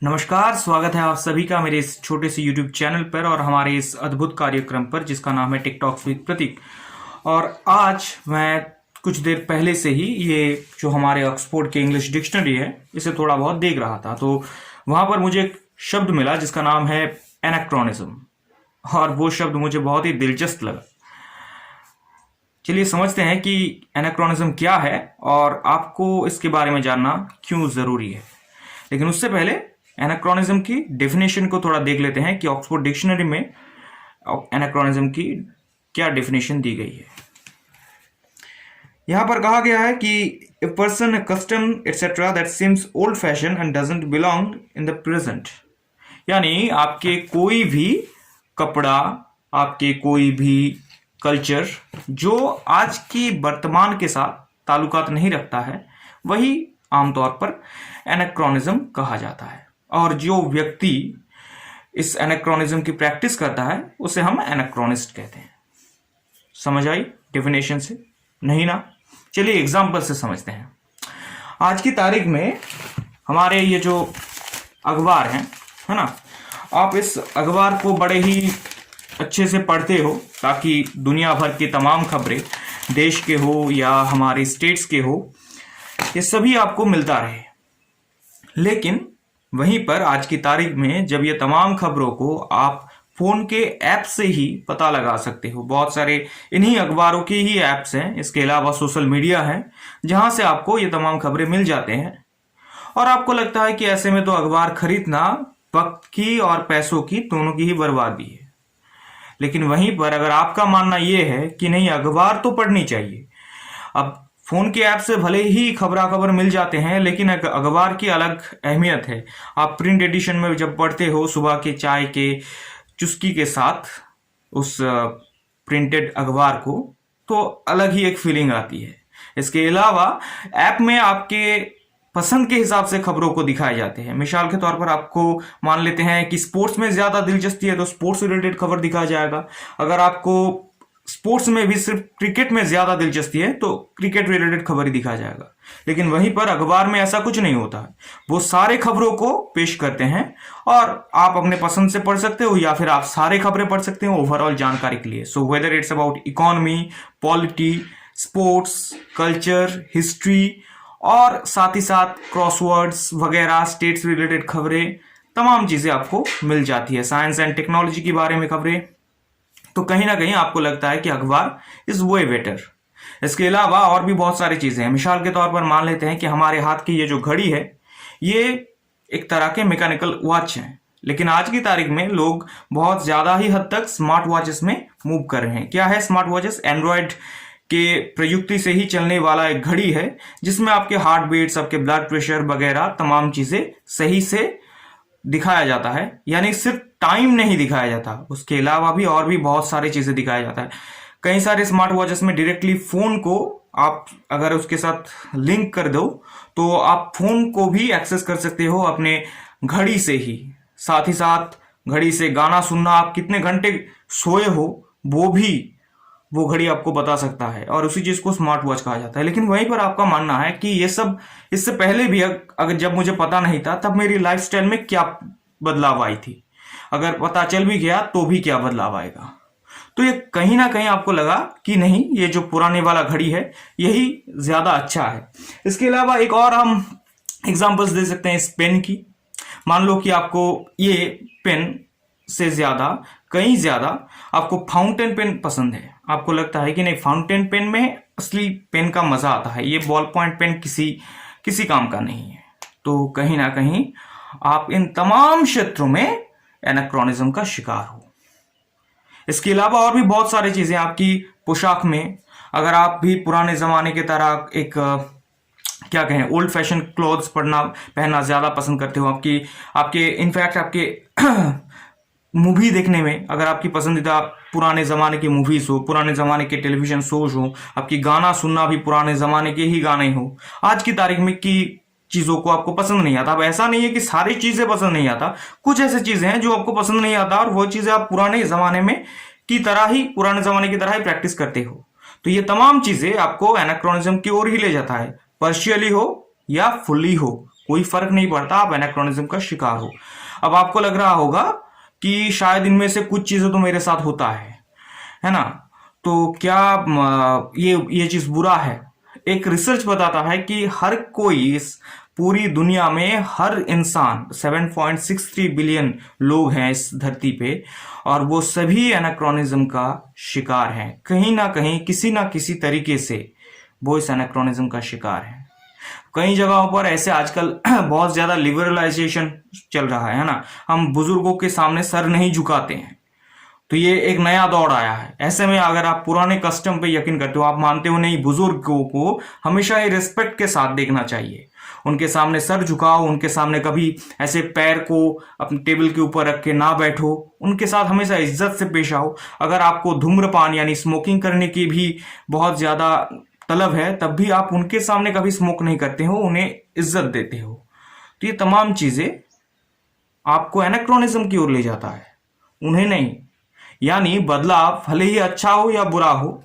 नमस्कार, स्वागत है आप सभी का मेरे इस छोटे से YouTube चैनल पर और हमारे इस अद्भुत कार्यक्रम पर जिसका नाम है टिकटॉक विद प्रतीक। और आज मैं कुछ देर पहले से ही ये जो हमारे ऑक्सफोर्ड के इंग्लिश डिक्शनरी है इसे थोड़ा बहुत देख रहा था, तो वहाँ पर मुझे एक शब्द मिला जिसका नाम है एनाक्रोनिज्म, और वो शब्द मुझे बहुत ही दिलचस्प लगा। चलिए समझते हैं कि एनाक्रोनिज्म क्या है और आपको इसके बारे में जानना क्यों ज़रूरी है। लेकिन उससे पहले एनाक्रोनिज्म की डेफिनेशन को थोड़ा देख लेते हैं कि ऑक्सफोर्ड डिक्शनरी में एनाक्रोनिज्म की क्या डेफिनेशन दी गई है। यहां पर कहा गया है कि a person, a custom etcetera that seems old fashion and doesn't belong in the present. यानी आपके कोई भी कपड़ा, आपके कोई भी कल्चर जो आज की वर्तमान के साथ ताल्लुकात नहीं रखता है, वही आमतौर पर एनाक्रोनिज्म कहा जाता है। और जो व्यक्ति इस एनाक्रोनिज्म की प्रैक्टिस करता है उसे हम एनाक्रोनिस्ट कहते हैं। समझ आई डेफिनेशन से? नहीं ना? चलिए एग्जाम्पल से समझते हैं। आज की तारीख में हमारे ये जो अखबार हैं, है ना, आप इस अखबार को बड़े ही अच्छे से पढ़ते हो ताकि दुनिया भर की तमाम खबरें, देश के हो या हमारे स्टेट्स के हो, ये सभी आपको मिलता रहे। लेकिन वहीं पर आज की तारीख में जब ये तमाम खबरों को आप फोन के ऐप से ही पता लगा सकते हो, बहुत सारे इन्हीं अखबारों की ही ऐप्स हैं, इसके अलावा सोशल मीडिया है जहां से आपको ये तमाम खबरें मिल जाते हैं। और आपको लगता है कि ऐसे में तो अखबार खरीदना वक्त की और पैसों की दोनों की ही बर्बादी है। लेकिन वहीं पर अगर आपका मानना यह है कि नहीं, अखबार तो पढ़नी चाहिए, अब फोन के ऐप से भले ही खबराखबर मिल जाते हैं लेकिन अखबार की अलग अहमियत है। आप प्रिंट एडिशन में जब पढ़ते हो सुबह के चाय के चुस्की के साथ उस प्रिंटेड अखबार को, तो अलग ही एक फीलिंग आती है। इसके अलावा ऐप में आपके पसंद के हिसाब से खबरों को दिखाए जाते हैं। मिसाल के तौर पर आपको मान लेते हैं कि स्पोर्ट्स में ज्यादा दिलचस्पी है तो स्पोर्ट्स रिलेटेड खबर दिखाया जाएगा। अगर आपको स्पोर्ट्स में भी सिर्फ क्रिकेट में ज्यादा दिलचस्पी है तो क्रिकेट रिलेटेड खबर ही दिखाया जाएगा। लेकिन वहीं पर अखबार में ऐसा कुछ नहीं होता है, वो सारे खबरों को पेश करते हैं और आप अपने पसंद से पढ़ सकते हो या फिर आप सारे खबरें पढ़ सकते हो ओवरऑल जानकारी के लिए। So whether it's about economy, polity, sports, culture, history और साथ ही साथ क्रॉसवर्ड्स वगैरह, स्टेट्स रिलेटेड खबरें, तमाम चीजें आपको मिल जाती है। साइंस एंड टेक्नोलॉजी के बारे में खबरें, तो कहीं ना कहीं आपको लगता है कि अखबार इज वे बेटर। इसके अलावा और भी बहुत सारी चीजें हैं। मिसाल के तौर पर मान लेते हैं कि हमारे हाथ की ये जो घड़ी है ये एक तरह के मैकेनिकल वॉच है, लेकिन आज की तारीख में लोग बहुत ज्यादा ही हद तक स्मार्ट वॉचेस में मूव कर रहे हैं। क्या है स्मार्ट वॉचेस? एंड्रॉयड के प्रयुक्ति से ही चलने वाला एक घड़ी है जिसमें आपके हार्ट बीट्स, आपके ब्लड प्रेशर वगैरह तमाम चीजें सही से दिखाया जाता है। यानी सिर्फ टाइम नहीं दिखाया जाता, उसके अलावा भी और भी बहुत सारी चीजें दिखाया जाता है। कई सारे स्मार्ट वॉचेस में डायरेक्टली फोन को आप अगर उसके साथ लिंक कर दो तो आप फोन को भी एक्सेस कर सकते हो अपने घड़ी से ही। साथ ही साथ घड़ी से गाना सुनना, आप कितने घंटे सोए हो वो भी वो घड़ी आपको बता सकता है, और उसी चीज को स्मार्ट वॉच कहा जाता है। लेकिन वहीं पर आपका मानना है कि ये सब इससे पहले भी अगर जब मुझे पता नहीं था तब मेरी लाइफस्टाइल में क्या बदलाव आई थी, अगर पता चल भी गया तो भी क्या बदलाव आएगा। तो ये कहीं ना कहीं आपको लगा कि नहीं, ये जो पुराने वाला घड़ी है यही ज्यादा अच्छा है। इसके अलावा एक और हम एग्जांपल्स दे सकते हैं इस पेन की। मान लो कि आपको ये पेन से ज्यादा, कहीं ज्यादा आपको फाउंटेन पेन पसंद है। आपको लगता है कि नहीं, फाउंटेन पेन में असली पेन का मजा आता है, ये बॉल पॉइंट पेन किसी काम का नहीं है। तो कहीं ना कहीं आप इन तमाम क्षेत्रों में एनाक्रोनिज्म का शिकार हो। इसके अलावा और भी बहुत सारी चीजें आपकी पोशाक में, अगर आप भी पुराने जमाने की तरह एक क्या कहें ओल्ड फैशन क्लोथ्स पहनना ज्यादा पसंद करते हो, आपके इनफैक्ट आपके मूवी देखने में अगर आपकी पसंदीदा पुराने जमाने की मूवीज हो, पुराने जमाने के टेलीविजन शोज हो, आपकी गाना सुनना भी पुराने जमाने के ही गाने हो, आज की तारीख में की चीजों को आपको पसंद नहीं आता। अब ऐसा नहीं है कि सारी चीजें पसंद नहीं आता, कुछ ऐसी चीजें हैं जो आपको पसंद नहीं आता और वो चीजें आप पुराने जमाने की तरह ही प्रैक्टिस करते हो। तो ये तमाम चीजें आपको एनाक्रोनिज्म की ओर ही ले जाता है, पार्शियली हो या फुल्ली हो, कोई फर्क नहीं पड़ता, आप एनाक्रोनिज्म का शिकार हो। अब आपको लग रहा होगा कि शायद इनमें से कुछ चीजें तो मेरे साथ होता है ना, तो क्या ये चीज बुरा है? एक रिसर्च बताता है कि हर कोई इस पूरी दुनिया में, हर इंसान 7.63 बिलियन लोग हैं इस धरती पे, और वो सभी एनाक्रोनिज्म का शिकार हैं। कहीं ना कहीं, किसी ना किसी तरीके से वो इस एनाक्रोनिज्म का शिकार है। कई जगहों पर ऐसे आजकल बहुत ज्यादा लिबरलाइजेशन चल रहा है ना, हम बुजुर्गों के सामने सर नहीं झुकाते हैं, तो ये एक नया दौर आया है। ऐसे में अगर आप पुराने कस्टम पे यकीन करते हो, आप मानते हो नहीं, बुजुर्गों को हमेशा ही रिस्पेक्ट के साथ देखना चाहिए, उनके सामने सर झुकाओ, उनके सामने कभी ऐसे पैर को अपने टेबल के ऊपर रख के ना बैठो, उनके साथ हमेशा इज्जत से पेश आओ। अगर आपको धूम्रपान यानी स्मोकिंग करने की भी बहुत ज्यादा तलब है, तब भी आप उनके सामने कभी स्मोक नहीं करते हो, उन्हें इज्जत देते हो। तो ये तमाम चीजें आपको एनाक्रोनिज्म की ओर ले जाता है, उन्हें नहीं। यानी बदलाव भले ही अच्छा हो या बुरा हो,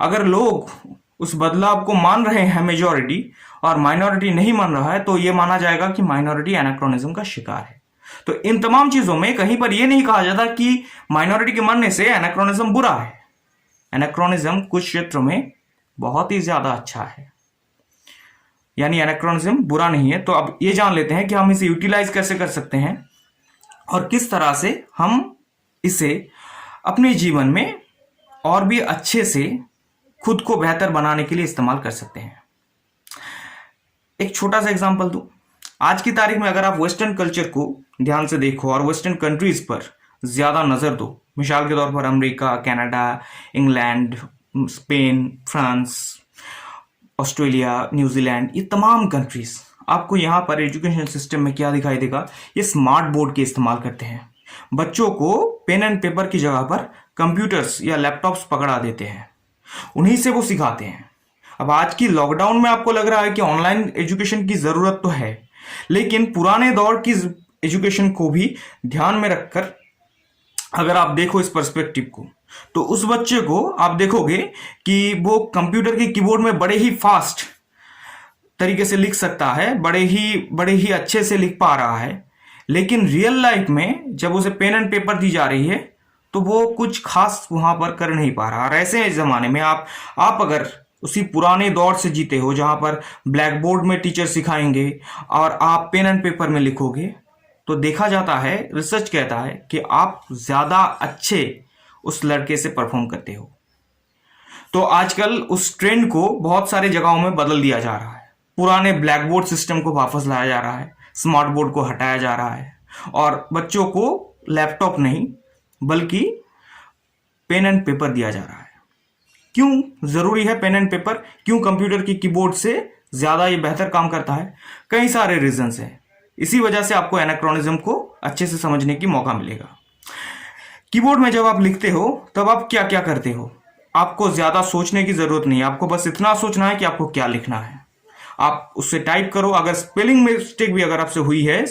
अगर लोग उस बदलाव को मान रहे हैं मेजॉरिटी, और माइनॉरिटी नहीं मान रहा है, तो यह माना जाएगा कि माइनॉरिटी एनाक्रोनिज्म का शिकार है। तो इन तमाम चीजों में कहीं पर यह नहीं कहा जाता कि माइनॉरिटी के मानने से एनाक्रोनिज्म बुरा है। एनाक्रोनिज्म कुछ क्षेत्रों में बहुत ही ज्यादा अच्छा है, यानी एनाक्रोनिज्म बुरा नहीं है। तो अब ये जान लेते हैं कि हम इसे यूटिलाइज कैसे कर सकते हैं और किस तरह से हम इसे अपने जीवन में और भी अच्छे से खुद को बेहतर बनाने के लिए इस्तेमाल कर सकते हैं। एक छोटा सा एग्जांपल दूं, आज की तारीख में अगर आप वेस्टर्न कल्चर को ध्यान से देखो और वेस्टर्न कंट्रीज पर ज्यादा नजर दो, मिसाल के तौर पर America, Canada, England, Spain, France, Australia, New Zealand, ये तमाम कंट्रीज, आपको यहाँ पर एजुकेशन सिस्टम में क्या दिखाई देगा? ये स्मार्ट बोर्ड के इस्तेमाल करते हैं। बच्चों को पेन एंड पेपर की जगह पर कंप्यूटर्स या लैपटॉप्स पकड़ा देते हैं, उन्हीं से वो सिखाते हैं। अब आज की लॉकडाउन में आपको लग रहा है कि ऑनलाइन एजुकेशन की जरूरत तो है, लेकिन पुराने दौर की एजुकेशन को भी ध्यान में रखकर अगर आप देखो इस पर्सपेक्टिव को, तो उस बच्चे को आप देखोगे कि वो कंप्यूटर के कीबोर्ड में बड़े ही फास्ट तरीके से लिख सकता है, बड़े ही अच्छे से लिख पा रहा है, लेकिन रियल लाइफ में जब उसे पेन एंड पेपर दी जा रही है तो वो कुछ खास वहां पर कर नहीं पा रहा। और ऐसे जमाने में आप अगर उसी पुराने दौर से जीते हो जहां पर ब्लैक बोर्ड में टीचर सिखाएंगे और आप पेन एंड पेपर में लिखोगे, तो देखा जाता है, रिसर्च कहता है कि आप ज्यादा अच्छे उस लड़के से परफॉर्म करते हो। तो आजकल उस ट्रेंड को बहुत सारे जगहों में बदल दिया जा रहा है। पुराने ब्लैक बोर्ड सिस्टम को वापस लाया जा रहा है, स्मार्ट बोर्ड को हटाया जा रहा है, और बच्चों को लैपटॉप नहीं बल्कि पेन एंड पेपर दिया जा रहा है। क्यों जरूरी है पेन एंड पेपर? क्यों कंप्यूटर की कीबोर्ड से ज्यादा ये बेहतर काम करता है? कई सारे रीजंस हैं। इसी वजह से आपको एनाक्रोनिज्म को अच्छे से समझने की मौका मिलेगा। कीबोर्ड में जब आप लिखते हो तब आप क्या क्या करते हो? आपको ज्यादा सोचने की जरूरत नहीं है, आपको बस इतना सोचना है कि आपको क्या लिखना है। आप उससे टाइप करो, अगर स्पेलिंग मिस्टेक भी अगर आपसे हुई है,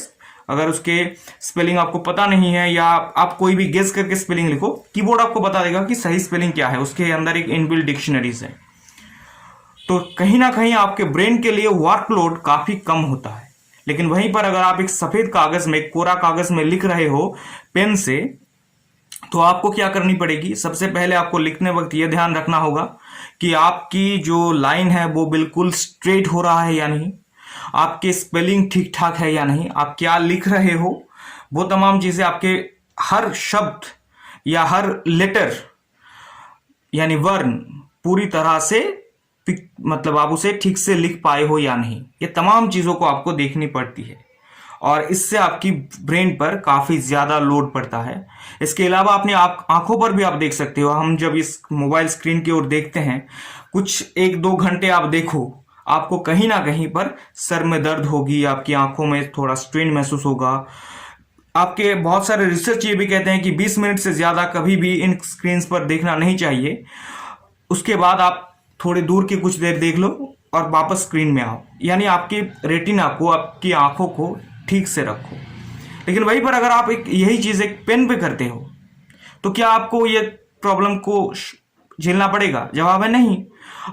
अगर उसके स्पेलिंग आपको पता नहीं है या आप कोई भी गेस करके स्पेलिंग लिखो, कीबोर्ड आपको बता देगा कि सही स्पेलिंग क्या है, उसके अंदर एक इनबिल्ट डिक्शनरीज है। तो कहीं ना कहीं आपके ब्रेन के लिए वर्कलोड काफी कम होता है। लेकिन वहीं पर अगर आप एक सफेद कागज में, कोरा कागज में लिख रहे हो पेन से, तो आपको क्या करनी पड़ेगी? सबसे पहले आपको लिखने वक्त यह ध्यान रखना होगा कि आपकी जो लाइन है वो बिल्कुल स्ट्रेट हो रहा है या नहीं, आपके स्पेलिंग ठीक ठाक है या नहीं, आप क्या लिख रहे हो, वो तमाम चीजें, आपके हर शब्द या हर लेटर यानी वर्ण पूरी तरह से मतलब आप उसे ठीक से लिख पाए हो या नहीं, ये तमाम चीजों को आपको देखनी पड़ती है और इससे आपकी ब्रेन पर काफी ज्यादा लोड पड़ता है। इसके अलावा अपनी आंखों पर भी आप देख सकते हो। हम जब इस मोबाइल स्क्रीन की ओर देखते हैं, कुछ 1-2 घंटे आप देखो, आपको कहीं ना कहीं पर सर में दर्द होगी, आपकी आंखों में थोड़ा स्ट्रेन महसूस होगा। आपके बहुत सारे रिसर्च ये भी कहते हैं कि 20 मिनट से ज्यादा कभी भी इन स्क्रीन पर देखना नहीं चाहिए। उसके बाद आप थोड़ी दूर की कुछ देर देख लो और वापस स्क्रीन में आओ, यानी आपकी रेटिना को, आपकी आंखों को ठीक से रखो। लेकिन वहीं पर अगर आप यही चीज एक पेन पे करते हो, तो क्या आपको ये प्रॉब्लम को झेलना पड़ेगा? जवाब है नहीं।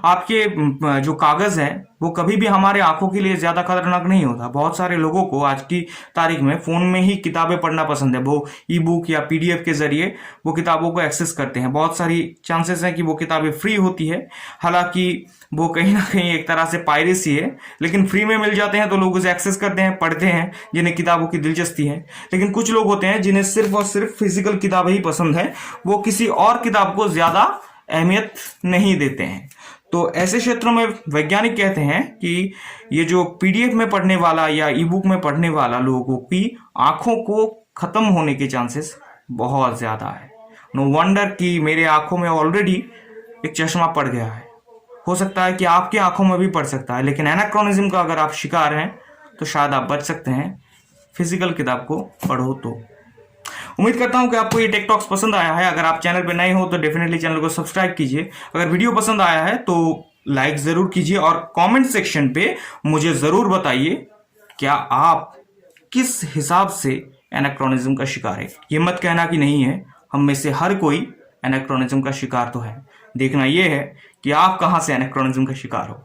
आपके जो कागज है वो कभी भी हमारे आंखों के लिए ज्यादा खतरनाक नहीं होता। बहुत सारे लोगों को आज की तारीख में फोन में ही किताबें पढ़ना पसंद है, वो ई बुक या पीडीएफ के जरिए वो किताबों को एक्सेस करते हैं। बहुत सारी चांसेस है कि वो किताबें फ्री होती है, हालांकि वो कहीं ना कहीं एक तरह से पायरेसी है, लेकिन फ्री में मिल जाते हैं तो लोग उसे एक्सेस करते हैं, पढ़ते हैं, जिन्हें किताबों की दिलचस्पी है। लेकिन कुछ लोग होते हैं जिन्हें सिर्फ और सिर्फ फिजिकल किताबें ही पसंद है, वो किसी और किताब को ज्यादा अहमियत नहीं देते हैं। तो ऐसे क्षेत्रों में वैज्ञानिक कहते हैं कि ये जो पीडीएफ में पढ़ने वाला या ई बुक में पढ़ने वाला लोगों की आंखों को खत्म होने के चांसेस बहुत ज्यादा है। नो वंडर कि मेरे आंखों में ऑलरेडी एक चश्मा पड़ गया है, हो सकता है कि आपकी आंखों में भी पड़ सकता है। लेकिन एनाक्रोनिज्म का अगर आप शिकार हैं तो शायद आप बच सकते हैं, फिजिकल किताब को पढ़ो तो। उम्मीद करता हूं कि आपको ये टेक टॉक्स पसंद आया है। अगर आप चैनल पे नए हो तो डेफिनेटली चैनल को सब्सक्राइब कीजिए। अगर वीडियो पसंद आया है तो लाइक जरूर कीजिए और कमेंट सेक्शन पे मुझे जरूर बताइए क्या आप किस हिसाब से एनाक्रोनिज्म का शिकार है। ये मत कहना कि नहीं है, हम में से हर कोई एनाक्रोनिज्म का शिकार तो है। देखना यह है कि आप कहां से एनाक्रोनिज्म का शिकार हो।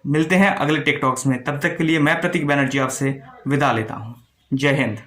मिलते हैं अगले टेक टॉक्स में, तब तक के लिए मैं प्रतीक बैनर्जी आपसे विदा लेता हूं। जय हिंद।